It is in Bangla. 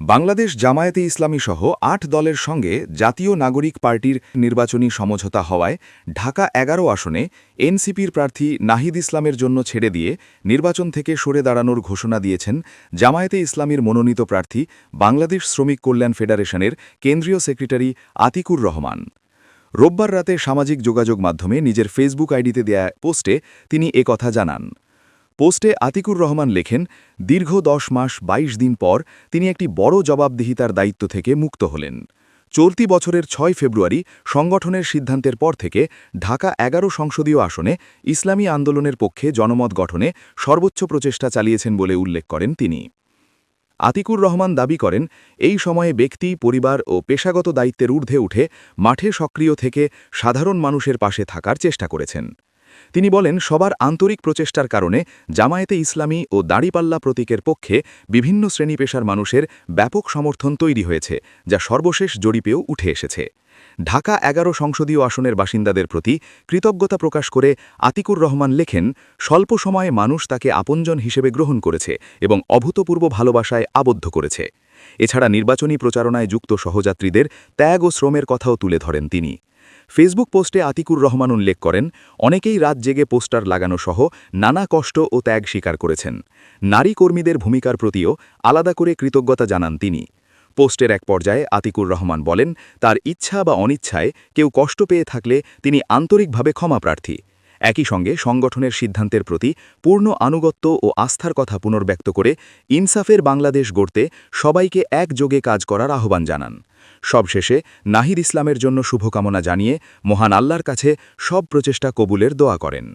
বাংলাদেশ জামায়াতে ইসলামী সহ ৮ দলের সঙ্গে জাতীয় নাগরিক পার্টির নির্বাচনী সমঝোতা হওয়ায় ঢাকা ১১ আসনে এনসিপির প্রার্থী নাহিদ ইসলামের জন্য ছেড়ে দিয়ে নির্বাচন থেকে সরে দাঁড়ানোর ঘোষণা দিয়েছেন জামায়াতে ইসলামীর মনোনীত প্রার্থী বাংলাদেশ শ্রমিক কল্যাণ ফেডারেশনের কেন্দ্রীয় সেক্রেটারি আতিকুর রহমান। রোববার রাতে সামাজিক যোগাযোগ মাধ্যমে নিজের ফেসবুক আইডিতে দেয়া পোস্টে তিনি একথা জানান। পোস্টে আতিকুর রহমান লেখেন, দীর্ঘ ১০ মাস ২২ দিন পর তিনি একটি বড় জবাবদিহিতার দায়িত্ব থেকে মুক্ত হলেন। চলতি বছরের ৬ ফেব্রুয়ারি সংগঠনের সিদ্ধান্তের পর থেকে ঢাকা ১১ সংসদীয় আসনে ইসলামী আন্দোলনের পক্ষে জনমত গঠনে সর্বোচ্চ প্রচেষ্টা চালিয়েছেন বলে উল্লেখ করেন তিনি। আতিকুর রহমান দাবি করেন, এই সময়ে ব্যক্তি, পরিবার ও পেশাগত দায়িত্বের ঊর্ধ্বে উঠে মাঠে সক্রিয় থেকে সাধারণ মানুষের পাশে থাকার চেষ্টা করেছেন। তিনি বলেন, সবার আন্তরিক প্রচেষ্টার কারণে জামায়াতে ইসলামী ও দাঁড়িপাল্লা প্রতীকের পক্ষে বিভিন্ন শ্রেণী পেশার মানুষের ব্যাপক সমর্থন তৈরি হয়েছে, যা সর্বশেষ জরিপেও উঠে এসেছে। ঢাকা ১১ সংসদীয় আসনের বাসিন্দাদের প্রতি কৃতজ্ঞতা প্রকাশ করে আতিকুর রহমান লেখেন, স্বল্প সময়ে মানুষ তাকে আপনজন হিসেবে গ্রহণ করেছে এবং অভূতপূর্ব ভালোবাসায় আবদ্ধ করেছে। এছাড়া নির্বাচনী প্রচারণায় যুক্ত সহযাত্রীদের ত্যাগ ও শ্রমের কথাও তুলে ধরেন তিনি। ফেসবুক পোস্টে আতিকুর রহমান উল্লেখ করেন, অনেকেই রাত জেগে পোস্টার লাগানো সহ নানা কষ্ট ও ত্যাগ স্বীকার করেছেন। নারী কর্মীদের ভূমিকার প্রতিও আলাদা করে কৃতজ্ঞতা জানান তিনি। পোস্টের এক পর্যায়ে আতিকুর রহমান বলেন, তার ইচ্ছা বা অনিচ্ছায় কেউ কষ্ট পেয়ে থাকলে তিনি আন্তরিকভাবে ক্ষমাপ্রার্থী। একই সঙ্গে সংগঠনের সিদ্ধান্তের প্রতি পূর্ণ আনুগত্য ও আস্থার কথা পুনর্ব্যক্ত করে ইনসাফের বাংলাদেশ গড়তে সবাইকে একযোগে কাজ করার আহ্বান জানান। সবশেষে নাহিদ ইসলামের জন্য শুভকামনা জানিয়ে মহান আল্লাহর কাছে সব প্রচেষ্টা কবুলের দোয়া করেন।